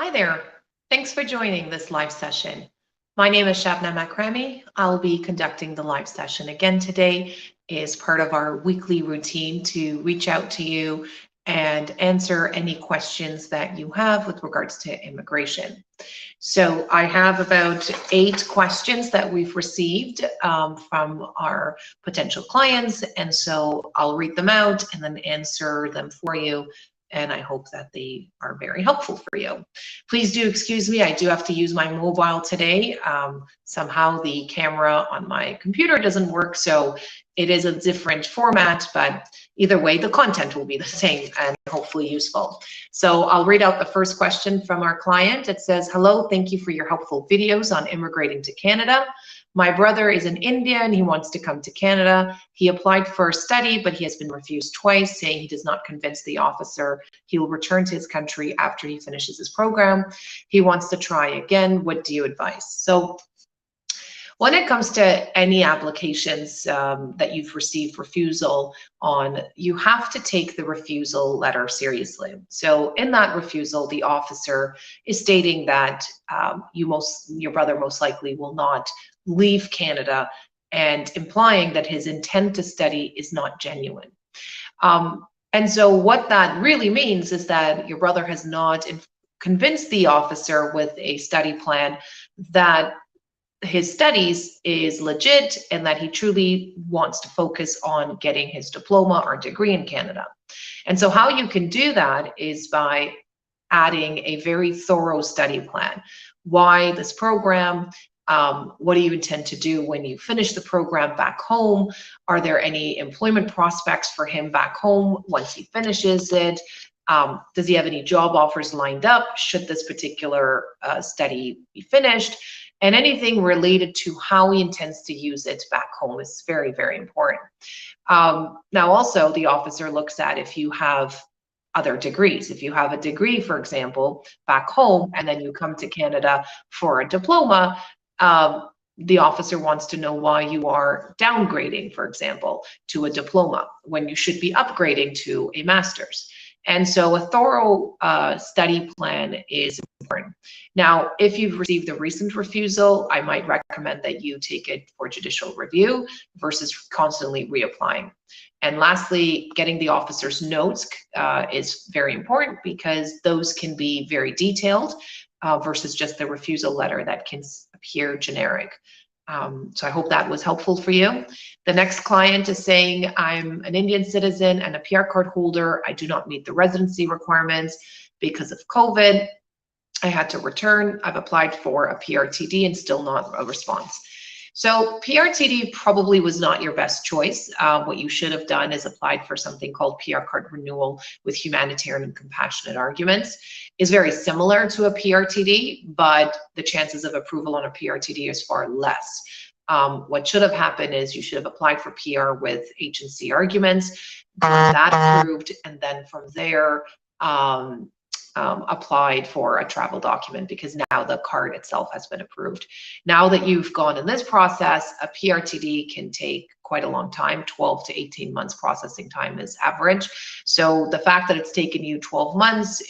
Hi there. Thanks for joining this live session. My name is Shabna Makrami. I'll be conducting the live session again today as part of our weekly routine to reach out to you and answer any questions that you have with regards to immigration. So I have about 8 questions that we've received from our potential clients, and so I'll read them out and then answer them for you, and I hope that they are very helpful for you. Please do excuse me, I do have to use my mobile today. Somehow the camera on my computer doesn't work, so it is a different format, but either way, the content will be the same and hopefully useful. So I'll read out the first question from our client. It says, hello, thank you for your helpful videos on immigrating to Canada. My brother is in India and he wants to come to Canada. He applied for a study, but he has been refused twice, saying he does not convince the officer he will return to his country after he finishes his program. He wants to try again. What do you advise? So when it comes to any applications that you've received refusal on, you have to take the refusal letter seriously. So in that refusal, the officer is stating that your brother most likely will not leave Canada and implying that his intent to study is not genuine. And so what that really means is that your brother has not convinced the officer with a study plan that his studies is legit and that he truly wants to focus on getting his diploma or degree in Canada. And so how you can do that is by adding a very thorough study plan. Why this program? What do you intend to do when you finish the program back home? Are there any employment prospects for him back home once he finishes it? Does he have any job offers lined up should this particular study be finished? And anything related to how he intends to use it back home is very, very important. Now, also, the officer looks at if you have other degrees. If you have a degree, for example, back home, and then you come to Canada for a diploma, the officer wants to know why you are downgrading, for example, to a diploma when you should be upgrading to a master's. And so a thorough study plan is important. Now, if you've received a recent refusal, I might recommend that you take it for judicial review versus constantly reapplying. And lastly, getting the officer's notes is very important because those can be very detailed versus just the refusal letter that can appear generic. So I hope that was helpful for you. The next client is saying, I'm an Indian citizen and a PR card holder. I do not meet the residency requirements because of COVID. I had to return. I've applied for a PRTD and still not a response. So PRTD probably was not your best choice. What you should have done is applied for something called PR card renewal with humanitarian and compassionate arguments. It's very similar to a PRTD, but the chances of approval on a PRTD is far less. What should have happened is you should have applied for PR with H&C arguments, got that approved, and then from there, applied for a travel document because now the card itself has been approved. Now that you've gone in this process, a PRTD can take quite a long time. 12 to 18 months processing time is average. So the fact that it's taken you 12 months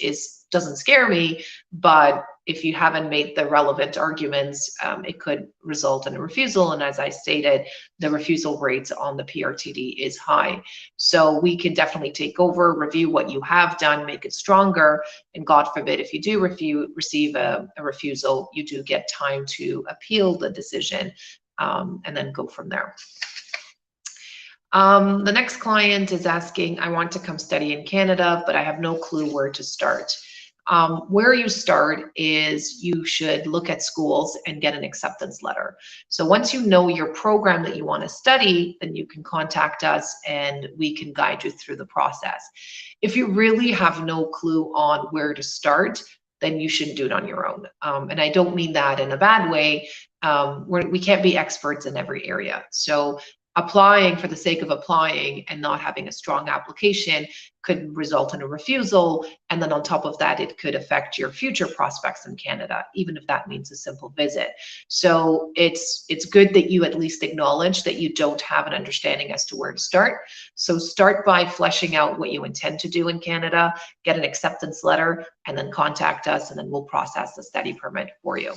doesn't scare me, but if you haven't made the relevant arguments, it could result in a refusal. And as I stated, the refusal rates on the PRTD is high. So we can definitely take over, review what you have done, make it stronger. And God forbid, if you do receive a refusal, you do get time to appeal the decision and then go from there. The next client is asking, I want to come study in Canada, but I have no clue where to start. Where you start is you should look at schools and get an acceptance letter. So once you know your program that you want to study, then you can contact us and we can guide you through the process. If you really have no clue on where to start, then you shouldn't do it on your own. And I don't mean that in a bad way. We can't be experts in every area. So applying for the sake of applying and not having a strong application could result in a refusal. And then on top of that, it could affect your future prospects in Canada, even if that means a simple visit. So it's good that you at least acknowledge that you don't have an understanding as to where to start. So start by fleshing out what you intend to do in Canada, get an acceptance letter, and then contact us, and then we'll process the study permit for you.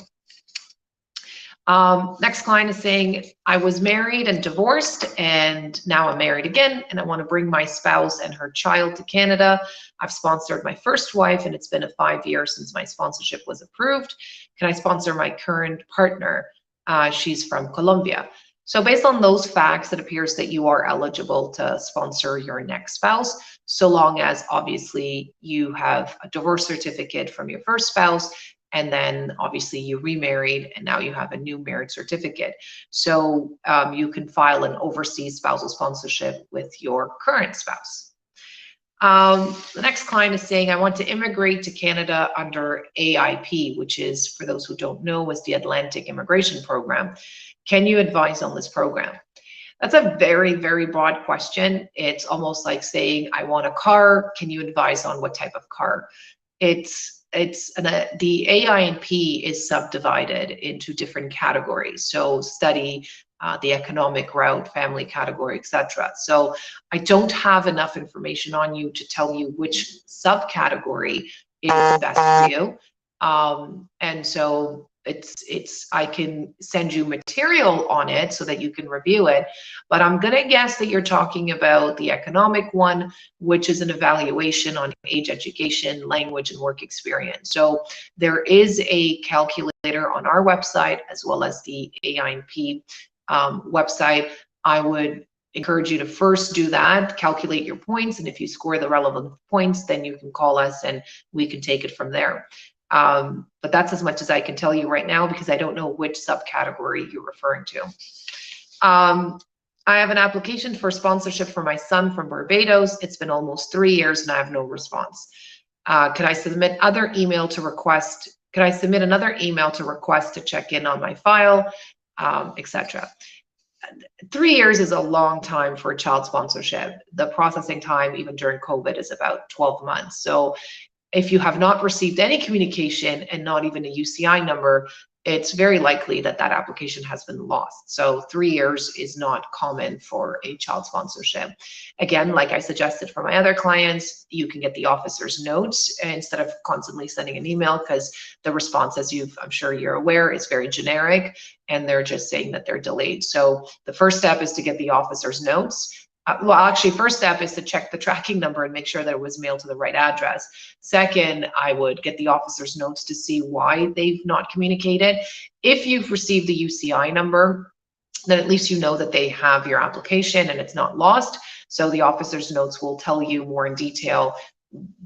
Next client is saying, I was married and divorced, and now I'm married again, and I want to bring my spouse and her child to Canada. I've sponsored my first wife, and it's been 5 years since my sponsorship was approved. Can I sponsor my current partner? She's from Colombia. So based on those facts, it appears that you are eligible to sponsor your next spouse, so long as obviously you have a divorce certificate from your first spouse, and then obviously you remarried and now you have a new marriage certificate. So you can file an overseas spousal sponsorship with your current spouse. The next client is saying, I want to immigrate to Canada under AIP, which is, for those who don't know, is the Atlantic Immigration Program. Can you advise on this program? That's a very, very broad question. It's almost like saying, I want a car. Can you advise on what type of car? The AIP is subdivided into different categories. So study, the economic route, family category, etc. So I don't have enough information on you to tell you which subcategory is best for you. And so I can send you material on it so that you can review it, but I'm gonna guess that you're talking about the economic one, which is an evaluation on age, education, language, and work experience. So there is a calculator on our website as well as the AIP website. I would encourage you to first do that, calculate your points, and if you score the relevant points, then you can call us and we can take it from there. But that's as much as I can tell you right now because I don't know which subcategory you're referring to. I have an application for sponsorship for my son from Barbados. It's been almost 3 years and I have no response. Can I submit another email to request to check in on my file, etc. 3 years is a long time for a child sponsorship. The processing time, even during COVID, is about 12 months. So if you have not received any communication and not even a UCI number, it's very likely that that application has been lost. So 3 years is not common for a child sponsorship. Again, like I suggested for my other clients, you can get the officer's notes instead of constantly sending an email, because the response, as I'm sure you're aware, is very generic and they're just saying that they're delayed. So the first step is to get the officer's notes. Well, actually, first step is to check the tracking number and make sure that it was mailed to the right address. Second, I would get the officer's notes to see why they've not communicated. If you've received the UCI number, then at least you know that they have your application and it's not lost. So the officer's notes will tell you more in detail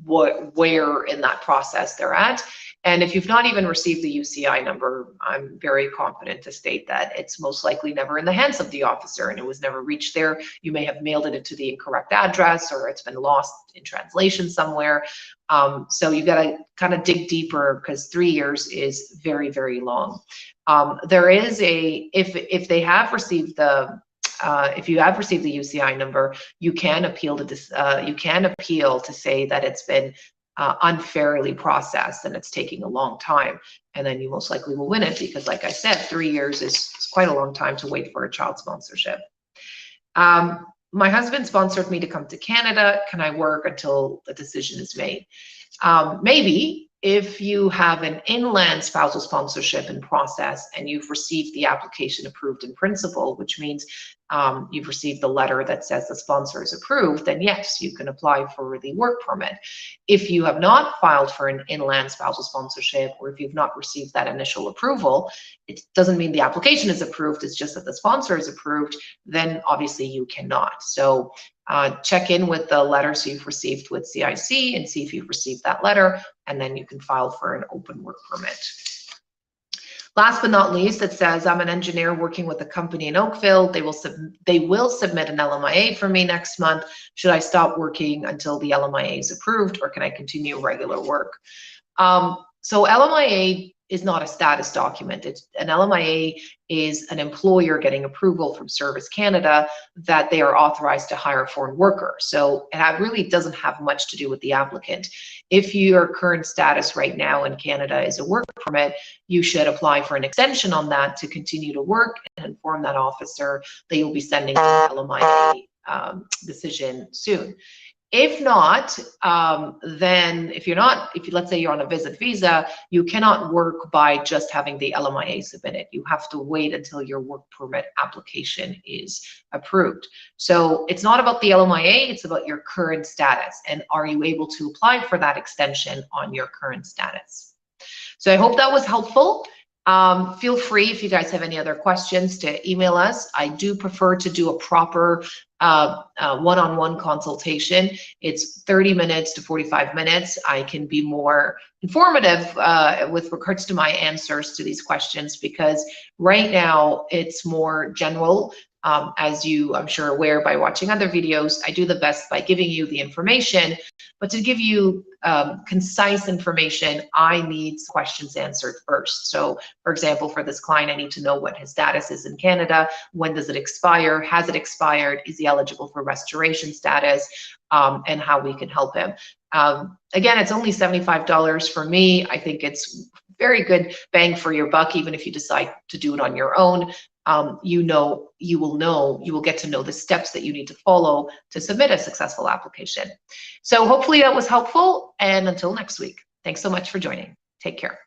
where in that process they're at. And if you've not even received the UCI number, I'm very confident to state that it's most likely never in the hands of the officer and it was never reached there. You may have mailed it to the incorrect address or it's been lost in translation somewhere. So you got to kind of dig deeper because 3 years is very, very long. There is if they have received the if you have received the UCI number, you can appeal to this. You can appeal to say that it's been unfairly processed and it's taking a long time, and then you most likely will win it because, like I said, 3 years is quite a long time to wait for a child sponsorship. My husband sponsored me to come to Canada. Can I work until the decision is made? Maybe. If you have an inland spousal sponsorship in process and you've received the application approved in principle, which means you've received the letter that says the sponsor is approved, then yes, you can apply for the work permit. If you have not filed for an inland spousal sponsorship, or if you've not received that initial approval, it doesn't mean the application is approved, it's just that the sponsor is approved, then obviously you cannot. So check in with the letters you've received with CIC and see if you've received that letter, and then you can file for an open work permit. Last but not least, it says, I'm an engineer working with a company in Oakville. They will submit an LMIA for me next month. Should I stop working until the LMIA is approved, or can I continue regular work? So LMIA is not a status document. An LMIA is an employer getting approval from Service Canada that they are authorized to hire a foreign worker. So it really doesn't have much to do with the applicant. If your current status right now in Canada is a work permit, you should apply for an extension on that to continue to work and inform that officer that you'll be sending the LMIA decision soon. If not, then if let's say you're on a visit visa, you cannot work by just having the LMIA submitted. You have to wait until your work permit application is approved. So it's not about the LMIA, it's about your current status. And are you able to apply for that extension on your current status? So I hope that was helpful. Feel free, if you guys have any other questions, to email us. I do prefer to do a proper one-on-one consultation. It's 30 minutes to 45 minutes. I can be more informative with regards to my answers to these questions, because right now it's more general. As you, I'm sure, aware by watching other videos, I do the best by giving you the information, but to give you concise information, I need questions answered first. So, for example, for this client, I need to know what his status is in Canada. When does it expire? Has it expired? Is he eligible for restoration status? And how we can help him. Again, it's only $75 for me. I think it's very good bang for your buck, even if you decide to do it on your own. You will get to know the steps that you need to follow to submit a successful application. So hopefully that was helpful, and until next week, thanks so much for joining. Take care.